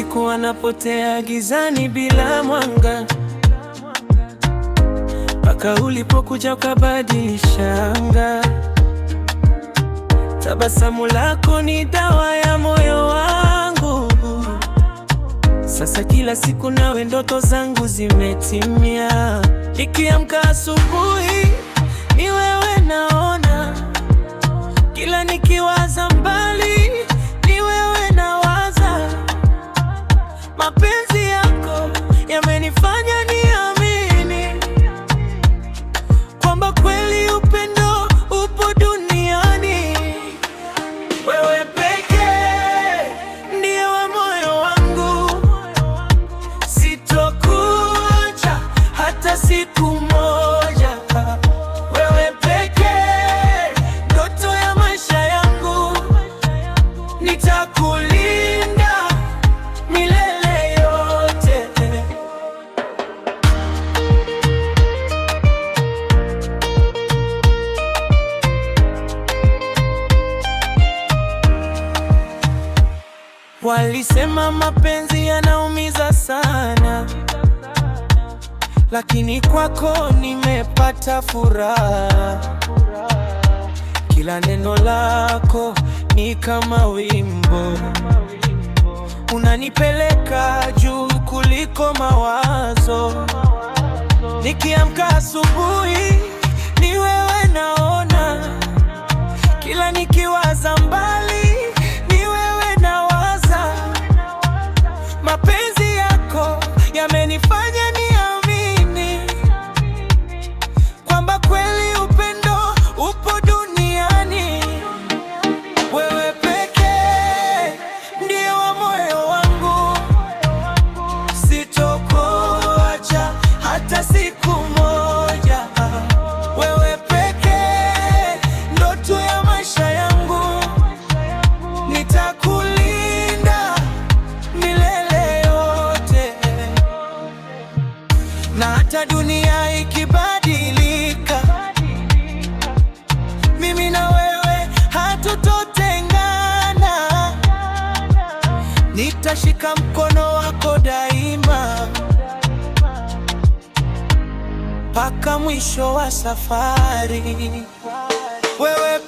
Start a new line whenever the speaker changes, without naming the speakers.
usiku anapotea gizani bila mwanga, mpaka ulipokuja ukabadilisha anga. Tabasamu lako ni dawa ya moyo wangu. Sasa kila siku nawe ndoto zangu zimetimia. Nikiamka asubuhi ni wewe naona, kila nikiwaza mbali ni wewe nawaza. Mapenzi yako yamenifanya niamini kwamba kweli upendo upo duniani. Wewe pekee ndiye wa moyo wangu, sitokuacha hata siku moja. Wewe pekee ndoto ya maisha yangu, nitakulinda milele yote. Walisema mapenzi yanaumiza sana, lakini kwako nimepata furaha. Kila neno lako ni kama wimbo, unanipeleka juu kuliko mawazo. Nikiamka asubuhi ni wewe naona, kila nikiwaza mbali ni wewe nawaza. Mapenzi yako yamenifanya niamini kwamba kweli upendo upo duniani. Wewe pekee ndiye wa moyo wangu, sitokuacha hata siku moja. Wewe pekee ndoto ya maisha yangu, nitakulinda milele yote. Na hata dunia ikibadilika, mimi na wewe hatutotengana. Nitashika mkono wako daima mpaka mwisho wa safari. Wewe